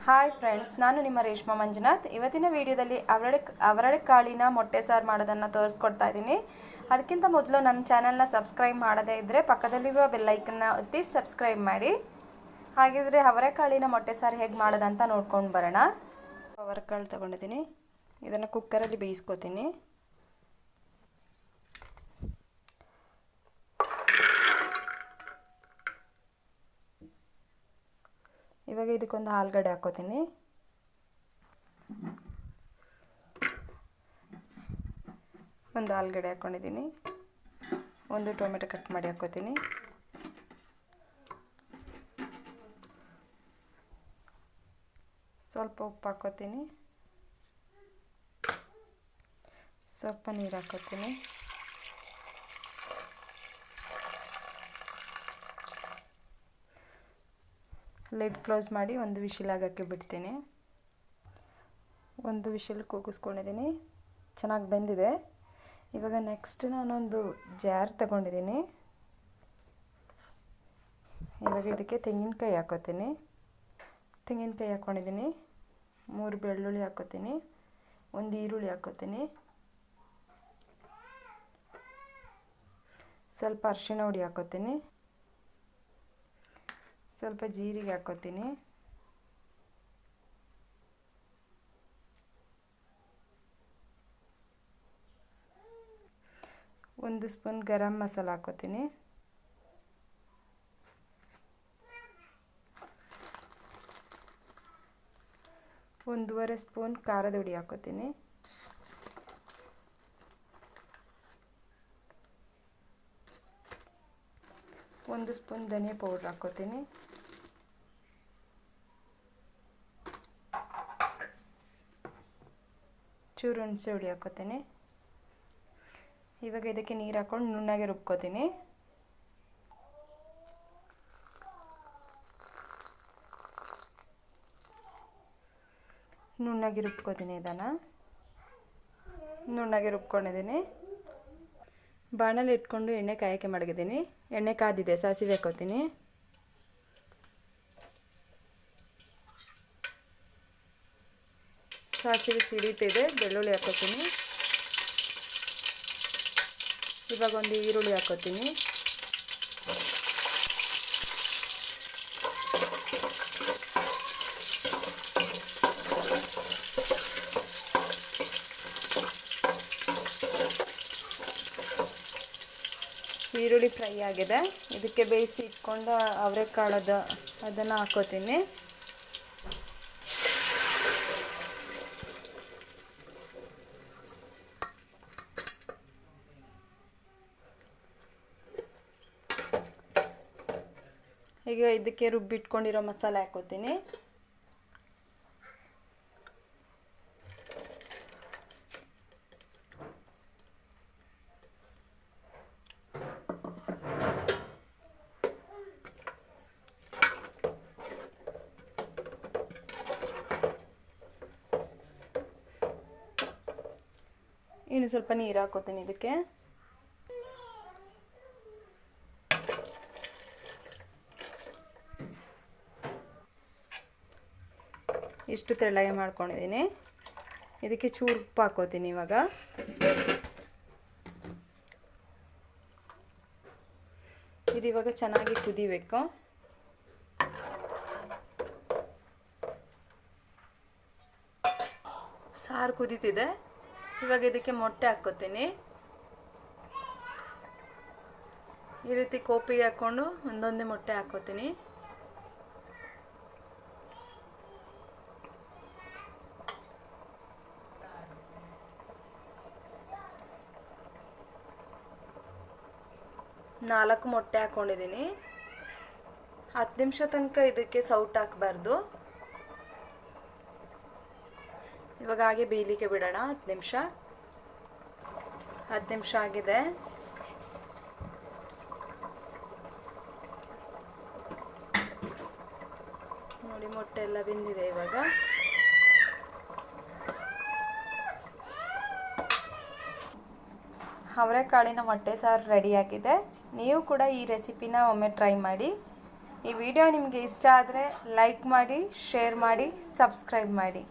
Hi friends, ನಾನು ನಿಮ್ಮ ರೇಷ್ಮಾ ಮಂಜುನಾಥ್. ಇವತ್ತಿನ ವಿಡಿಯೋದಲ್ಲಿ ಅವರಳೆ ಕಾಳಿನ ಮೊಟ್ಟೆ ಸಾರು ಮಾಡೋದನ್ನು ತೋರಿಸ್ಕೊಡ್ತಾ ಇದ್ದೀನಿ. ಅದಕ್ಕಿಂತ ಮೊದಲು ನನ್ನ ಚಾನಲ್ನ ಸಬ್ಸ್ಕ್ರೈಬ್ ಮಾಡದೇ ಇದ್ದರೆ ಪಕ್ಕದಲ್ಲಿರುವ ಬೆಲ್ಲೈಕನ್ನ ಒತ್ತಿ ಸಬ್ಸ್ಕ್ರೈಬ್ ಮಾಡಿ. ಹಾಗಿದ್ರೆ ಅವರೆಕಾಳಿನ ಮೊಟ್ಟೆ ಸಾರು ಹೇಗೆ ಮಾಡೋದಂತ ನೋಡ್ಕೊಂಡು ಬರೋಣ. ಅವರೆಕಾಳು ತೊಗೊಂಡಿದ್ದೀನಿ, ಇದನ್ನು ಕುಕ್ಕರಲ್ಲಿ ಬೇಯಿಸ್ಕೊತೀನಿ. ಇವಾಗ ಇದಕ್ಕೊಂದು ಆಲೂಗಡ್ಡೆ ಹಾಕ್ಕೋತೀನಿ. ಒಂದು ಆಲೂಗಡ್ಡೆ ಹಾಕ್ಕೊಂಡಿದ್ದೀನಿ. ಒಂದು ಟೊಮೆಟೊ ಕಟ್ ಮಾಡಿ ಹಾಕ್ಕೋತೀನಿ. ಸ್ವಲ್ಪ ಉಪ್ಪು ಹಾಕ್ಕೋತೀನಿ. ಸ್ವಲ್ಪ ನೀರು ಹಾಕ್ಕೋತೀನಿ. ಲಿಡ್ ಕ್ಲೋಸ್ ಮಾಡಿ ಒಂದು ವಿಶಿಲ್ ಆಗೋಕ್ಕೆ ಬಿಡ್ತೀನಿ. ಒಂದು ವಿಶಿಲ್ ಕೂಗಿಸ್ಕೊಂಡಿದ್ದೀನಿ, ಚೆನ್ನಾಗಿ ಬೆಂದಿದೆ. ಇವಾಗ ನೆಕ್ಸ್ಟ್ ನಾನೊಂದು ಜಾರ್ ತಗೊಂಡಿದ್ದೀನಿ. ಇವಾಗ ಇದಕ್ಕೆ ತೆಂಗಿನಕಾಯಿ ಹಾಕ್ಕೋತೀನಿ. ತೆಂಗಿನಕಾಯಿ ಹಾಕ್ಕೊಂಡಿದ್ದೀನಿ. 3 ಬೆಳ್ಳುಳ್ಳಿ ಹಾಕ್ಕೋತೀನಿ. ಒಂದು ಈರುಳ್ಳಿ ಹಾಕ್ಕೋತೀನಿ. ಸ್ವಲ್ಪ ಅರಿಶಿಣ ಹುಡಿ ಹಾಕ್ಕೋತೀನಿ. ಸ್ವಲ್ಪ ಜೀರಿಗೆ ಹಾಕ್ಕೋತೀನಿ. ಒಂದು ಸ್ಪೂನ್ ಗರಂ ಮಸಾಲ ಹಾಕ್ಕೋತೀನಿ. ಒಂದೂವರೆ ಸ್ಪೂನ್ ಖಾರದ ಹುಡಿ ಹಾಕ್ಕೋತೀನಿ. ಒಂದು ಸ್ಪೂನ್ ಧನಿಯಾ ಪೌಡ್ರ್ ಹಾಕ್ಕೋತೀನಿ. ಚೂರು ಹುಣಸೆ ಹುಳಿ ಹಾಕ್ಕೋತೀನಿ. ಇವಾಗ ಇದಕ್ಕೆ ನೀರು ಹಾಕ್ಕೊಂಡು ನುಣ್ಣಗೆ ರುಬ್ಕೋತೀನಿ. ನುಣ್ಣಗೆ ರುಬ್ಕೋತೀನಿ. ಇದನ್ನು ನುಣ್ಣಗೆ ರುಬ್ಕೊಂಡಿದ್ದೀನಿ. ಬಾಣಲೆ ಇಟ್ಕೊಂಡು ಎಣ್ಣೆ ಕಾಯೋಕ್ಕೆ ಮಡಗಿದ್ದೀನಿ. ಎಣ್ಣೆ ಕಾದಿದೆ, ಸಾಸಿವೆ ಹಾಕ್ಕೋತೀನಿ. ಸಾಸಿವೆ ಸಿಡಿತಿದೆ, ಬೆಳ್ಳುಳ್ಳಿ ಹಾಕ್ಕೋತೀನಿ. ಇವಾಗ ಒಂದು ಈರುಳ್ಳಿ ಹಾಕ್ಕೋತೀನಿ. ಈರುಳ್ಳಿ ಫ್ರೈ ಆಗಿದೆ. ಇದಕ್ಕೆ ಬೇಯಿಸಿ ಇಟ್ಕೊಂಡು ಅವರೆಕಾಳದ ಅದನ್ನು ಹಾಕ್ಕೋತೀನಿ. ಈಗ ಇದಕ್ಕೆ ರುಬ್ಬಿಟ್ಕೊಂಡಿರೋ ಮಸಾಲೆ ಹಾಕ್ಕೋತೀನಿ. ಇನ್ನು ಸ್ವಲ್ಪ ನೀರು ಹಾಕ್ಕೋತೀನಿ ಇದಕ್ಕೆ. ಇಷ್ಟು ತೆಳ್ಳಗೆ ಮಾಡ್ಕೊಂಡಿದ್ದೀನಿ. ಇದಕ್ಕೆ ಚೂರು ಉಪ್ಪು ಹಾಕ್ಕೋತೀನಿ. ಇವಾಗ ಇದಿವಾಗ ಚೆನ್ನಾಗಿ ಕುದಿಬೇಕು. ಸಾರು ಕುದೀತಿದೆ. ಇವಾಗ ಇದಕ್ಕೆ ಮೊಟ್ಟೆ ಹಾಕ್ಕೋತೀನಿ. ಈ ರೀತಿ ಕೋಪಿಗೆ ಹಾಕ್ಕೊಂಡು ಒಂದೊಂದೇ ಮೊಟ್ಟೆ ಹಾಕ್ಕೋತೀನಿ. ನಾಲ್ಕು ಮೊಟ್ಟೆ ಹಾಕ್ಕೊಂಡಿದ್ದೀನಿ. 10 ನಿಮಿಷ ತನಕ ಇದಕ್ಕೆ ಸೌಟ್ ಹಾಕಬಾರ್ದು. ಇವಾಗ ಹಾಗೆ ಬೇಯಲಿಕ್ಕೆ ಬಿಡೋಣ. 10 ನಿಮಿಷ ಆಗಿದೆ. ನೋಡಿ, ಮೊಟ್ಟೆ ಎಲ್ಲ ಬೆಂದಿದೆ. ಇವಾಗ ಅವರೆಕಾಳಿನ ಮೊಟ್ಟೆ ಸಾರು ರೆಡಿಯಾಗಿದೆ. ನೀವು ಕೂಡ ಈ ರೆಸಿಪಿನ ಒಮ್ಮೆ ಟ್ರೈ ಮಾಡಿ. ಈ ವಿಡಿಯೋ ನಿಮಗೆ ಇಷ್ಟ ಆದರೆ ಲೈಕ್ ಮಾಡಿ, ಶೇರ್ ಮಾಡಿ, ಸಬ್ಸ್ಕ್ರೈಬ್ ಮಾಡಿ.